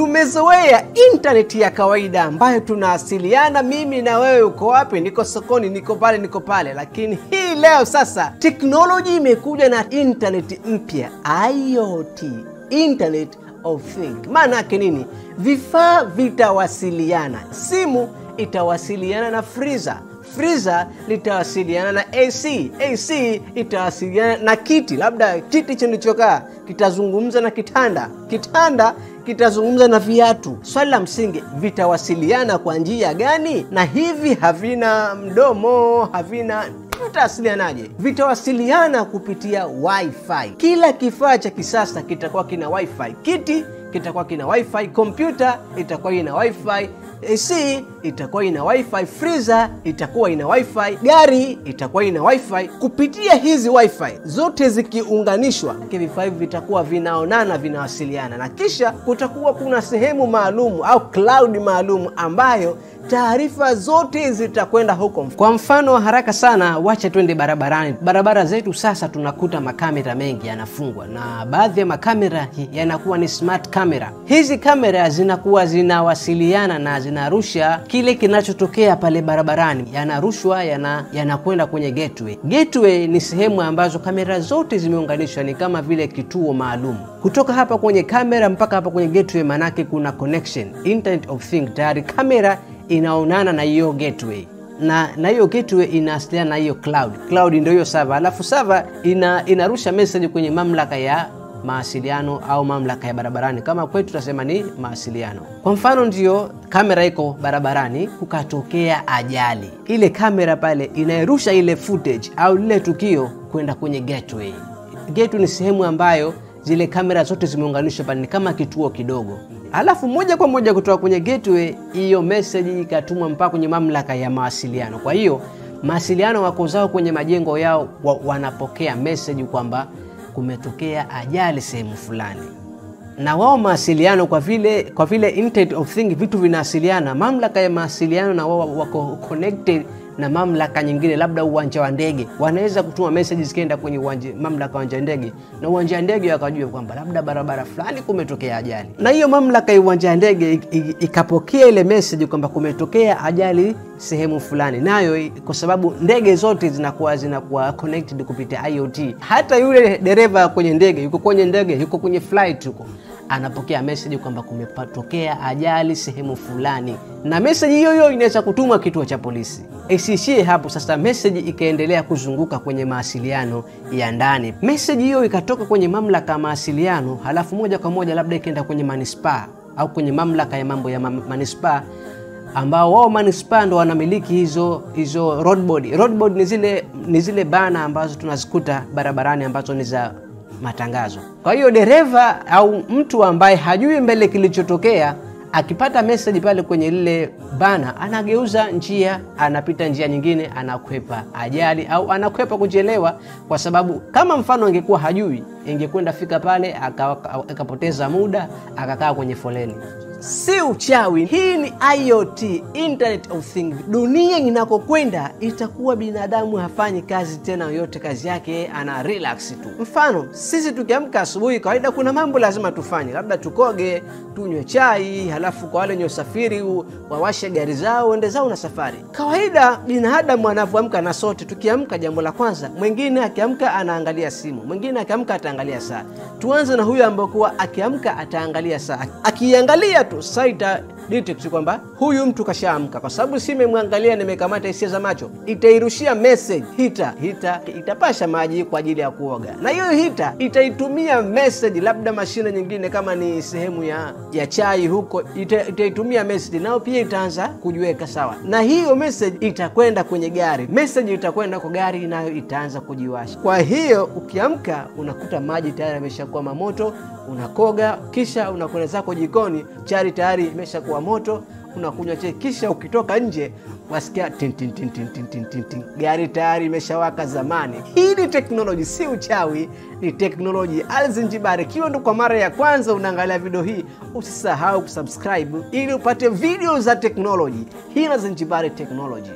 Tumezoea internet ya kawaida ambayo tunawasiliana mimi na wewe, uko wapi? Niko sokoni, niko pale. Lakini hii leo sasa teknoloji imekuja na internet mpya, IoT, Internet of Things. Maana yake nini? Vifaa vitawasiliana. Simu itawasiliana na freezer litawasiliana na AC itawasiliana na kiti, labda kiti chilichokaa kitazungumza na kitanda kitazungumza na viatu. Swali la msingi, vitawasiliana kwa njia gani? Na hivi havina mdomo, vitawasilianaje? Vitawasiliana kupitia Wi-Fi. Kila kifaa cha kisasa kitakuwa kina Wi-Fi. Kiti kitakuwa kina Wi-Fi, kompyuta itakuwa ina Wi-Fi, AC itakuwa ina Wi-Fi, freezer itakuwa ina Wi-Fi, gari itakuwa ina Wi-Fi. Kupitia hizi Wi-Fi zote zikiunganishwa, vifaa hivi vitakuwa vinaonana, vinawasiliana, na kisha kutakuwa kuna sehemu maalum au cloud maalum ambayo taarifa zote zitakwenda huko. Kwa mfano haraka sana, wacha twende barabarani. Barabara zetu sasa tunakuta makamera mengi yanafungwa, na baadhi ya makamera yanakuwa ni smart camera. Hizi kamera zinakuwa zinawasiliana na zinarusha kile kinachotokea pale barabarani, yanarushwa yanakwenda kwenye gateway. Gateway ni sehemu ambazo kamera zote zimeunganishwa, ni kama vile kituo maalum. Kutoka hapa kwenye kamera mpaka hapa kwenye gateway, manake kuna connection, Internet of Things. Tayari kamera inaonana na hiyo gateway, na hiyo gateway inawasiliana na hiyo cloud ndio hiyo server. Alafu server inarusha message kwenye mamlaka ya mawasiliano au mamlaka ya barabarani, kama kwetu tutasema ni mawasiliano. Kwa mfano, ndio kamera iko barabarani, kukatokea ajali, ile kamera pale inairusha ile footage au lile tukio kwenda kwenye gateway. Gateway ni sehemu ambayo zile kamera zote zimeunganishwa pale, ni kama kituo kidogo. Alafu moja kwa moja kutoka kwenye gateway hiyo message ikatumwa mpaka kwenye mamlaka ya mawasiliano. Kwa hiyo mawasiliano wako zao kwenye majengo yao, wanapokea message kwamba kumetokea ajali sehemu fulani. Na wao mawasiliano, kwa vile Internet of Things vitu vinawasiliana, mamlaka ya mawasiliano na wao wako connected na mamlaka nyingine, labda uwanja wa ndege, wanaweza kutuma message zikienda kwenye mamlaka uwanja wa ndege, na uwanja wa ndege wakajua kwamba labda barabara fulani kumetokea ajali, na hiyo mamlaka ya uwanja wa ndege ikapokea ile message kwamba kumetokea ajali sehemu fulani. Nayo kwa sababu ndege zote zinakuwa connected kupitia IoT, hata yule dereva kwenye ndege yuko kwenye flight huko, anapokea message kwamba kumetokea ajali sehemu fulani, na message hiyo inaweza kutumwa kituo cha polisi. Isishie hapo sasa, message ikaendelea kuzunguka kwenye mawasiliano ya ndani. Message hiyo ikatoka kwenye mamlaka ya mawasiliano, halafu moja kwa moja labda ikaenda kwenye manispaa au kwenye mamlaka ya mambo ya manispaa, ambao wao manispaa ndo wanamiliki hizo roadboard. Roadboard ni zile bana ambazo tunazikuta barabarani ambazo ni za matangazo. Kwa hiyo dereva au mtu ambaye hajui mbele kilichotokea, akipata message pale kwenye lile bana, anageuza njia, anapita njia nyingine, anakwepa ajali au anakwepa kuchelewa. Kwa sababu kama mfano angekuwa hajui, ingekwenda fika pale akapoteza muda, akakaa kwenye foleni. Si uchawi, hii ni IoT, Internet of Things. Dunia inakokwenda itakuwa binadamu hafanyi kazi tena yoyote, kazi yake ana relax tu. Mfano, sisi tukiamka asubuhi, kawaida kuna mambo lazima tufanye, labda tukoge, tunywe chai, halafu kwa wale wenye usafiri wawashe gari zao waende zao na safari. Kawaida binadamu anapoamka, na sote tukiamka, jambo la kwanza, mwingine akiamka anaangalia simu, mwingine akiamka ataangalia saa. Tuanze na huyu ambaye kwa akiamka ataangalia saa. Akiangalia tu saita detect kwamba huyu mtu kashaamka, kwa sababu simu imemwangalia, nimekamata hisia za macho, itairushia message hita itapasha maji kwa ajili ya kuoga, na hiyo hita itaitumia message, labda mashine nyingine kama ni sehemu ya chai huko, itaitumia message, nao pia itaanza kujiweka sawa, na hiyo message itakwenda kwenye gari, message itakwenda kwa gari, nayo itaanza kujiwasha. Kwa hiyo ukiamka unakuta maji tayari yameshakuwa moto, unakoga, kisha unakwenda zako jikoni, chai tayari imeshakuwa moto, unakunywa chai, kisha ukitoka nje wasikia tin tin tin tin tin tin tin tin, gari tayari imeshawaka zamani. Hii ni teknoloji, si uchawi, ni teknoloji. Alzenjbary, kiwa ndo kwa mara ya kwanza unaangalia video hii, usisahau kusubscribe ili upate video za teknoloji. Hii ni Alzenjbary Technology.